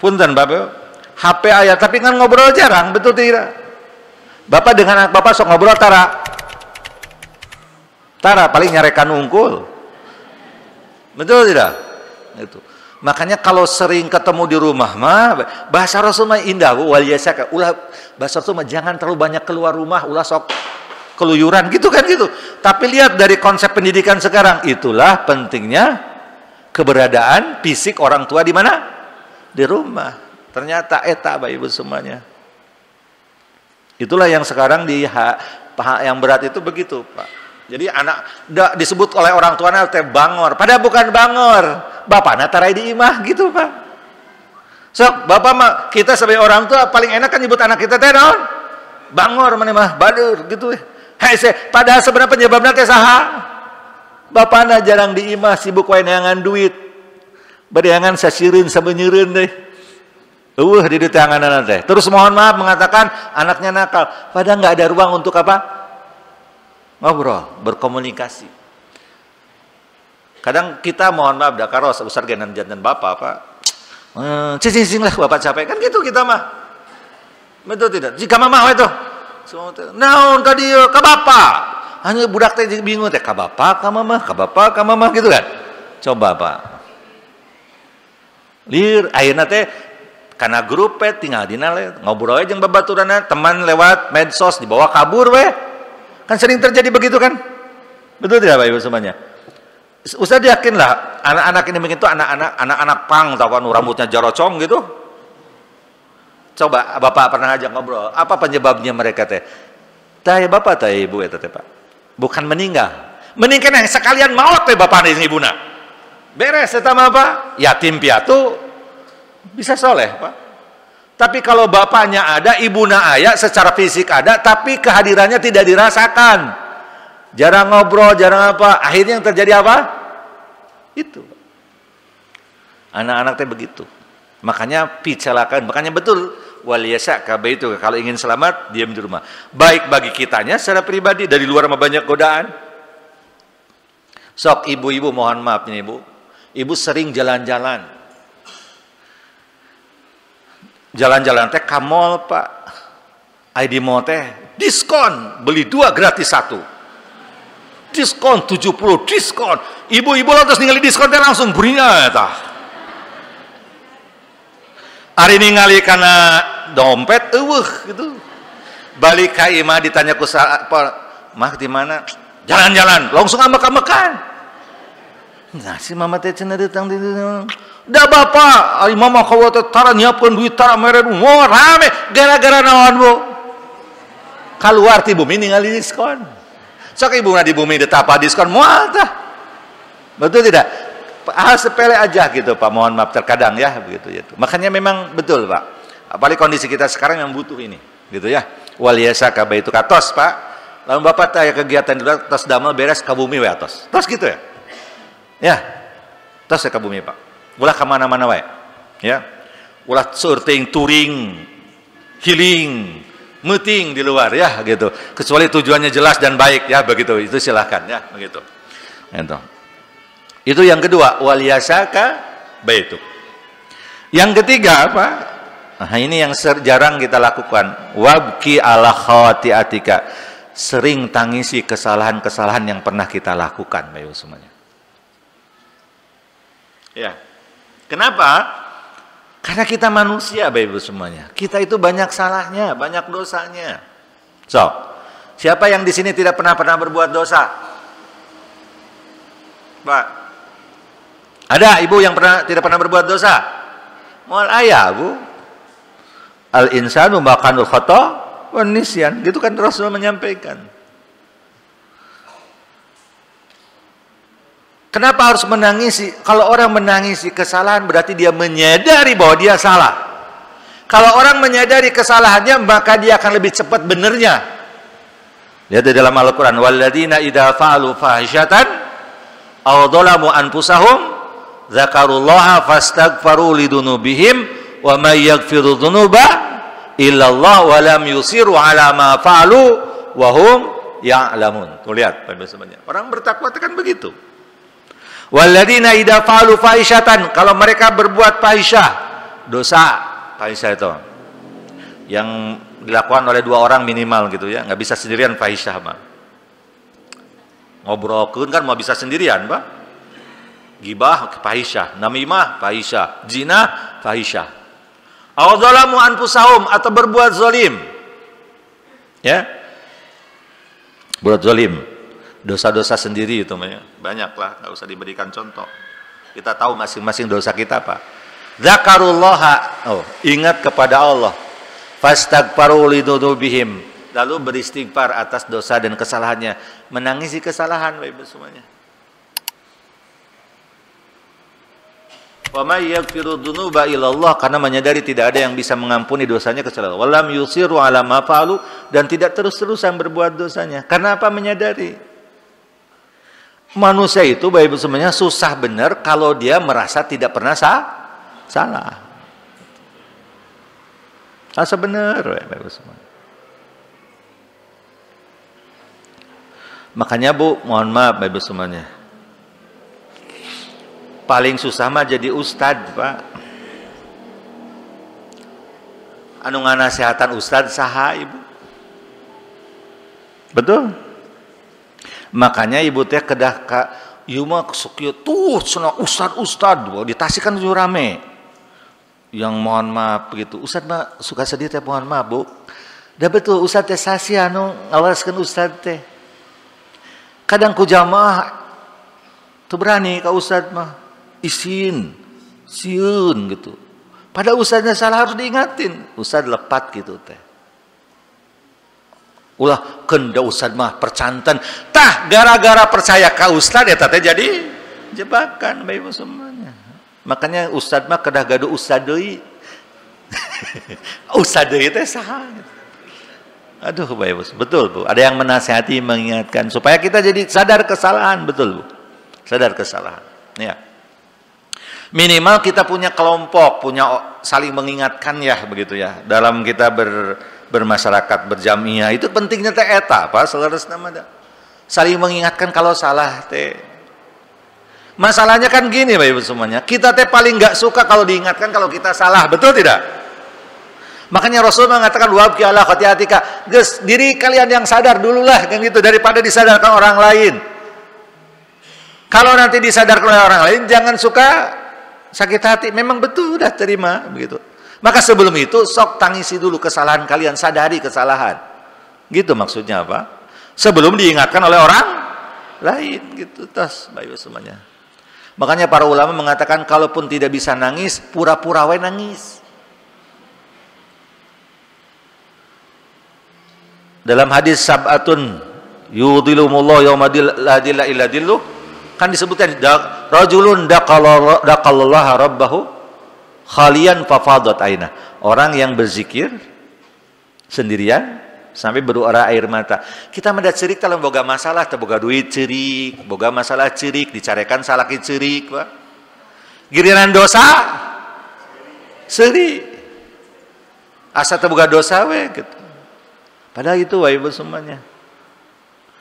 punten Bapak. HP aya, tapi kan ngobrol jarang, betul tidak? Bapak dengan anak Bapak sok ngobrol Tara paling nyarekan unggul. Betul tidak? Itu. Makanya kalau sering ketemu di rumah mah bahasa Rasul mah indah Bu, waliyasaka. Ulah bahasa Rasul mah jangan terlalu banyak keluar rumah, ulah sok keluyuran gitu kan gitu. Tapi lihat dari konsep pendidikan sekarang, itulah pentingnya keberadaan fisik orang tua di mana? Di rumah. Ternyata Bapak Ibu semuanya. Itulah yang sekarang yang berat itu begitu, Pak. Jadi anak disebut oleh orang tuanya teh bangor, padahal bukan bangor. Bapakna tarai di imah gitu, Pak. So, bapak mah kita sebagai orang tua paling enak kan nyebut anak kita teh naon? Bangor mana mah badur gitu. Padahal sebenarnya penyebabnya teh saha? Bapakna jarang di imah, sibuk wae neangan duit. Bereangan sasireun sabenyeureun deh. Di ditanganan teh. Terus mohon maaf mengatakan anaknya nakal, padahal nggak ada ruang untuk apa? Ngobrol, berkomunikasi. Kadang kita mohon maaf dah karo besar genan jantan bapak Pak. Cicing lah bapak capek kan gitu kita mah. Betul tidak? Jika mama itu. Naon ka dieu ka bapak. Hanya budak teh bingung teh ka bapak ka mama gitu kan. Coba Pak. Lir ayeuna teh kana grup tinggal dina ngobrol aja jeung babaturanna teman lewat medsos dibawa kabur we. Kan sering terjadi begitu kan? Betul tidak Bapak Ibu semuanya? Usah yakin lah anak-anak ini begitu, anak-anak pang tahu kan rambutnya jarocong gitu. Coba Bapak pernah ngajak ngobrol, apa penyebabnya mereka teh? Tah Bapak tah Ibu eta teh Pak. Bukan meninggal. Meninggal yang sekalian maut teh Bapak dan Ibuna. Beres eta mah Pak. Yatim piatu bisa soleh Pak. Tapi kalau bapaknya ada, ibuna aya, secara fisik ada, tapi kehadirannya tidak dirasakan. Jarang ngobrol, jarang apa. Akhirnya yang terjadi apa? Itu. Anak-anak teh begitu. Makanya picalakan, makanya betul. Waliyasaka itu kalau ingin selamat, diam di rumah. Baik bagi kitanya secara pribadi, dari luar mah banyak godaan. Sok ibu-ibu mohon maaf nih Ibu. Ibu sering jalan-jalan. Jalan-jalan teh ka mall Pak. ID mall teh diskon, beli 2 gratis 1. Diskon 70, diskon. Ibu-ibu lantas ningali diskon teh langsung berinya eta. Ari ningali kana dompet gitu. Balik ka imah ditanya ku mah di mana? Jalan-jalan, langsung ambek-ambekan. Nah, si mama teh cenah datang di da bapak, ari mama kawa teh tara nyiapkeun duit tara mere mau rame gara-gara naon Bu? Keluar ti bumi ningali diskon. Sok ibuna di bumi ditapa diskon moal tah. Betul tidak? Hal sepele aja gitu Pak, mohon maaf terkadang ya begitu ya. Makanya memang betul Pak. Apalagi kondisi kita sekarang yang butuh ini, gitu ya. Waliyasaka baitu katos Pak. Lalu Bapak teh kegiatan di luar tos damel beres ka bumi we atos. Tos gitu ya. Ya. Tos ka bumi Pak. Ulah kemana-mana wae, ya. Ulah surting, touring, healing, meeting di luar ya, gitu. Kecuali tujuannya jelas dan baik ya, begitu. Itu silahkan ya, begitu. Itu yang kedua, waliyasaka baitu. Yang ketiga apa? Nah, ini yang jarang kita lakukan. Wabki ala khawatiatika. Sering tangisi kesalahan-kesalahan yang pernah kita lakukan, Bapak semuanya. Ya. Kenapa? Karena kita manusia Bapak Ibu semuanya. Kita itu banyak salahnya, banyak dosanya. So, siapa yang di sini tidak pernah berbuat dosa? Pak. Ada ibu yang tidak pernah berbuat dosa? Mual ayah, Bu. Al insanu makanul khata wa nisyan. Gitu kan Rasul menyampaikan. Kenapa harus menangisi? Kalau orang menangisi kesalahan berarti dia menyadari bahwa dia salah. Kalau orang menyadari kesalahannya maka dia akan lebih cepat benernya. Lihat di dalam Al-Quran, walladzina idza fa'alu fahishatan aw dzalamu anfusahum dzakarullaha fastaghfaru lidunubihim wa may yaghfiru dzunuba illallah wa lam yusiru ala ma fa'alu wa hum ya'lamun. Tuh lihat sebenarnya. Orang bertakwa itu kan begitu. Walladzina idza fa'alu fahishatan, kalau mereka berbuat fahisyah, dosa fahisyah itu yang dilakukan oleh dua orang minimal gitu ya, nggak bisa sendirian fahisyah mah. Ngobrolkeun kan mau bisa sendirian, Pak. Gibah fahisyah, namimah fahisyah, zina fahisyah. Aw dzalamu anfusahum, atau berbuat zalim. Ya. Berbuat zalim. Dosa-dosa sendiri itu banyaklah, nggak usah diberikan contoh. Kita tahu masing-masing dosa kita, Pak. Zakarullaha, ingat kepada Allah. Fastaghfaru lidunubihim, lalu beristighfar atas dosa dan kesalahannya, menangisi kesalahan, Bapak Ibu semuanya. Wa may yaghfiru dzunuba illallah, karena menyadari tidak ada yang bisa mengampuni dosanya kecuali Allah. Walam yusiru ala ma fa'alu, dan tidak terus-terusan berbuat dosanya. Karena apa? Menyadari. Manusia itu, Bapak Ibu semuanya, susah benar kalau dia merasa tidak pernah salah. Asa benar, Bapak Ibu semuanya. Makanya Bu, mohon maaf Bapak Ibu semuanya. Paling susah mah jadi ustad, Pak. Anu nganasehatan ustad saha Ibu. Betul? Makanya Ibu teh kedah ka ieu mah sok ieu tuh cenah ustad ditasikan tuh rame. Yang mohon maaf begitu. Ustad mah suka sedih teh, mohon maaf Bu. Dah betul ustad teh sasi anu ngawareskeun ustad teh. Kadang ku jamaah tuh berani ka ustad mah isin, sieun gitu. Pada ustadnya salah harus diingatin. Ustad lepat gitu teh. Ulah kenda ustad mah percantan. Tah gara-gara percaya ka ustad eta teh jadi jebakan Bapak Ibu semuanya. Makanya ustad mah kedah gaduh ustad deui. Ustad deui teh saha? Aduh Bapak Ibu, betul Bu. Ada yang menasihati, mengingatkan supaya kita jadi sadar kesalahan, betul Bu. Sadar kesalahan. Ya. Minimal kita punya kelompok, punya saling mengingatkan ya begitu ya. Dalam kita bermasyarakat, berjamiah itu pentingnya teh eta, apa? Seleresna mah saling mengingatkan kalau salah teh. Masalahnya kan gini Bapak Ibu semuanya, kita teh paling nggak suka kalau diingatkan kalau kita salah, betul tidak? Makanya Rasul mengatakan wabki ala khati'atika, geus diri kalian yang sadar dululah kan gitu daripada disadarkan orang lain. Kalau nanti disadarkan oleh orang lain jangan suka sakit hati, memang betul udah terima begitu. Maka sebelum itu sok tangisi dulu kesalahan kalian, sadari kesalahan. Gitu maksudnya apa? Sebelum diingatkan oleh orang lain gitu. Tas Bapak Ibu semuanya. Makanya para ulama mengatakan kalaupun tidak bisa nangis, pura-pura we nangis. Dalam hadis sab'atun yudhilumullah yauma la dhilla illa dhilluh, kan disebutkan rajulun daqallallaha rabbahu khalian fafadat aina. Orang yang berzikir sendirian sampai berora air mata. Kita mendat cerik kalau boga masalah, teu boga duit cerik, boga masalah cerik, dicarekan salaki cerik, Pak. Giliran dosa cerik. Asa teu boga dosa we gitu. Padahal itu Bapak Ibu semuanya.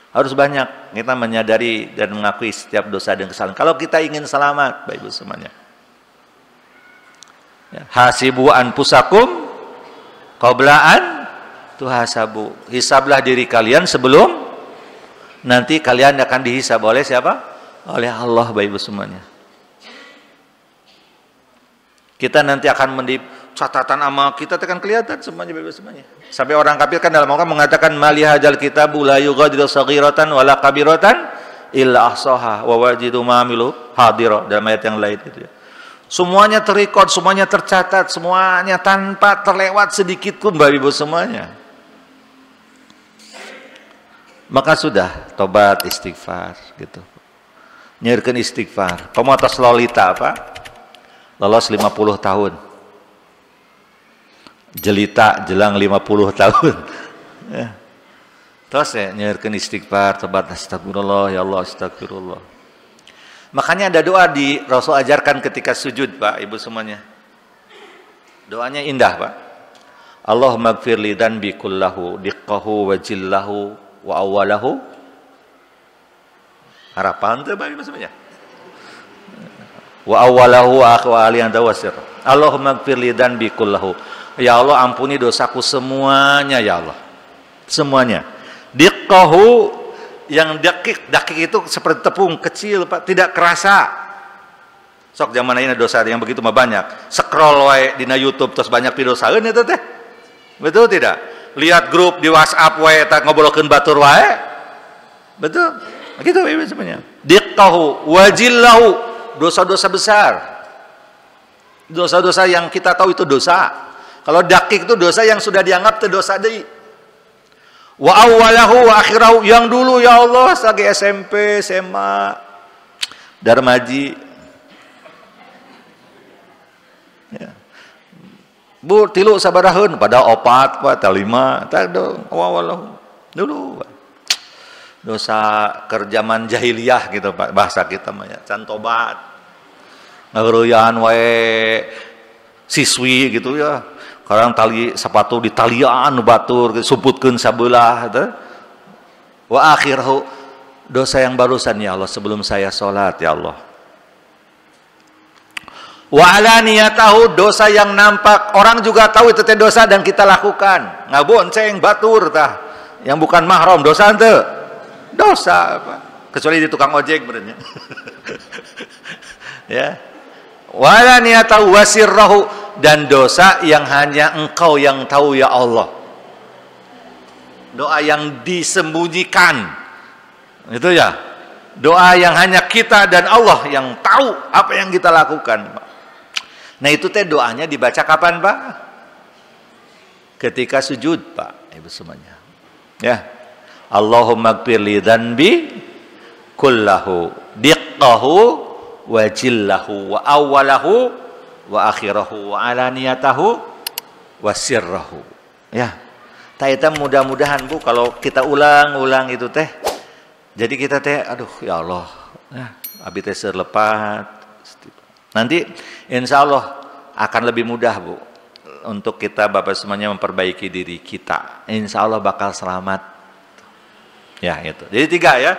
Harus banyak kita menyadari dan mengakui setiap dosa dan kesalahan. Kalau kita ingin selamat Bapak Ibu semuanya. Ya, hasibu anfusakum qablaan tuhasabu. Hisablah diri kalian sebelum nanti kalian akan dihisab oleh siapa? Oleh Allah Bapak Ibu semuanya. Kita nanti akan catatan amal kita akan kelihatan semuanya Bapak Ibu semuanya. Sampai orang kafir kan dalam Al-Qur'an mengatakan malihajal kitabu la yughadiru saghiratan wala kabiratan illa ahsaha wa wajidu ma amilu hadira, dalam ayat yang lain gitu ya. Semuanya terrekod, semuanya tercatat, semuanya tanpa terlewat sedikit pun Bapak Ibu semuanya. Maka sudah tobat istighfar gitu. Nyirkeun istighfar. Kamu atas lolita apa? Lolos 50 tahun. Jelita jelang 50 tahun. Ya. Terus ya nyirkeun istighfar, tobat astagfirullah ya Allah astagfirullah. Makanya ada doa di Rasul ajarkan ketika sujud Pak, Ibu semuanya. Doanya indah Pak. Allahumma gfir li dhanbi kullahu diqqahu wa jillahu wa awalahu. Harapan tuh Pak Ibu semuanya. Wa awalahu wa akhwaliyan tawasir. Allahumma gfir li dhanbi kullahu. Ya Allah ampuni dosaku semuanya ya Allah. Semuanya. Diqqahu, yang dakik itu seperti tepung kecil Pak, tidak kerasa. Sok zaman ini dosa yang begitu mah banyak. Scroll wae dina YouTube terus banyak pidosaeun eta teh. Betul tidak? Lihat grup di WhatsApp wae tak ngobrolkeun batur wae. Betul? Begitu Ibu semuanya. Diqqahu wajillahu, dosa-dosa besar. Dosa-dosa yang kita tahu itu dosa. Kalau dakik itu dosa yang sudah dianggap itu dosa deui. Wa awwalahu wa akhirahu, yang dulu ya Allah sebagai SMP, SMA, Darmaji. Ya. Bu tilu sabaraheun pada opat Pak talima tak dong awwalahu dulu. Dosa kerjaman jahiliyah gitu Pak, bahasa kita mah ya, can tobat. Ngeureuyaan wae siswi gitu ya. Sekarang tali sepatu di talian batur suputkeun sabelah gitu. Wa akhirahu, dosa yang barusan ya Allah sebelum saya sholat ya Allah. Wa alaniyatahu, dosa yang nampak orang juga tahu itu teh dosa dan kita lakukan. Ngabonceng batur tah yang bukan mahram dosa henteu. Dosa apa? Kecuali di tukang ojek benernya. Ya. Wa alaniyatahu wasirrahu, dan dosa yang hanya Engkau yang tahu ya Allah. Doa yang disembunyikan itu ya, doa yang hanya kita dan Allah yang tahu apa yang kita lakukan Pak. Nah itu teh doanya dibaca kapan Pak? Ketika sujud Pak Ibu semuanya ya. Allahumma gfir li dhanbi kullahu diqqahu wa jillahu wa awwalahu wa akhirahu wa alaniyatahu wa sirrahu. Ya. Taita mudah-mudahan Bu kalau kita ulang-ulang itu teh. Jadi kita teh aduh ya Allah. Ya, abi teh serlepat. Nanti insya Allah akan lebih mudah Bu untuk kita Bapak semuanya memperbaiki diri kita. Insya Allah bakal selamat. Ya itu. Jadi 3 ya.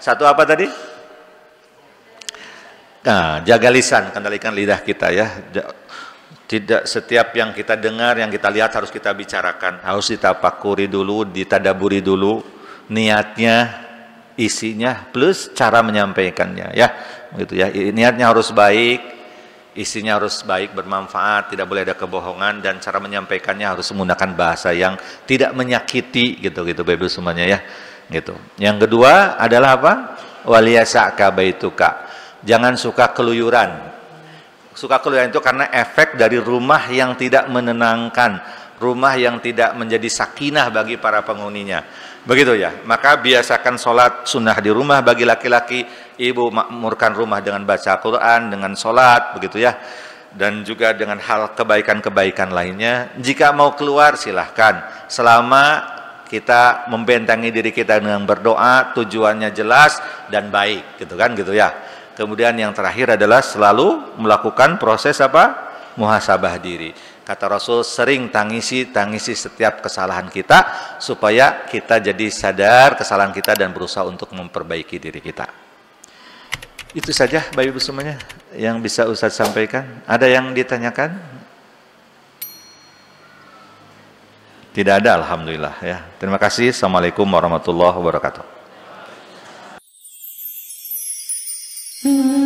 Satu apa tadi? Nah, jaga lisan, kendalikan lidah kita ya. Tidak setiap yang kita dengar, yang kita lihat harus kita bicarakan. Harus ditafakuri dulu, ditadaburi dulu niatnya, isinya plus cara menyampaikannya ya. Begitu ya. Niatnya harus baik, isinya harus baik, bermanfaat, tidak boleh ada kebohongan, dan cara menyampaikannya harus menggunakan bahasa yang tidak menyakiti gitu Bapak semuanya ya. Gitu. Yang kedua adalah apa? Waliyasaka baituka. Jangan suka keluyuran. Suka keluyuran itu karena efek dari rumah yang tidak menenangkan, rumah yang tidak menjadi sakinah bagi para penghuninya. Begitu ya. Maka biasakan sholat sunnah di rumah bagi laki-laki. Ibu makmurkan rumah dengan baca Quran, dengan sholat, begitu ya. Dan juga dengan hal kebaikan-kebaikan lainnya. Jika mau keluar silahkan. Selama kita membentengi diri kita dengan berdoa, tujuannya jelas dan baik, gitu kan, gitu ya. Kemudian yang terakhir adalah selalu melakukan proses apa? Muhasabah diri. Kata Rasul, sering tangisi setiap kesalahan kita supaya kita jadi sadar kesalahan kita dan berusaha untuk memperbaiki diri kita. Itu saja Bapak Ibu semuanya yang bisa Ustaz sampaikan. Ada yang ditanyakan? Tidak ada, alhamdulillah ya. Terima kasih. Assalamualaikum warahmatullahi wabarakatuh. Mm-hmm.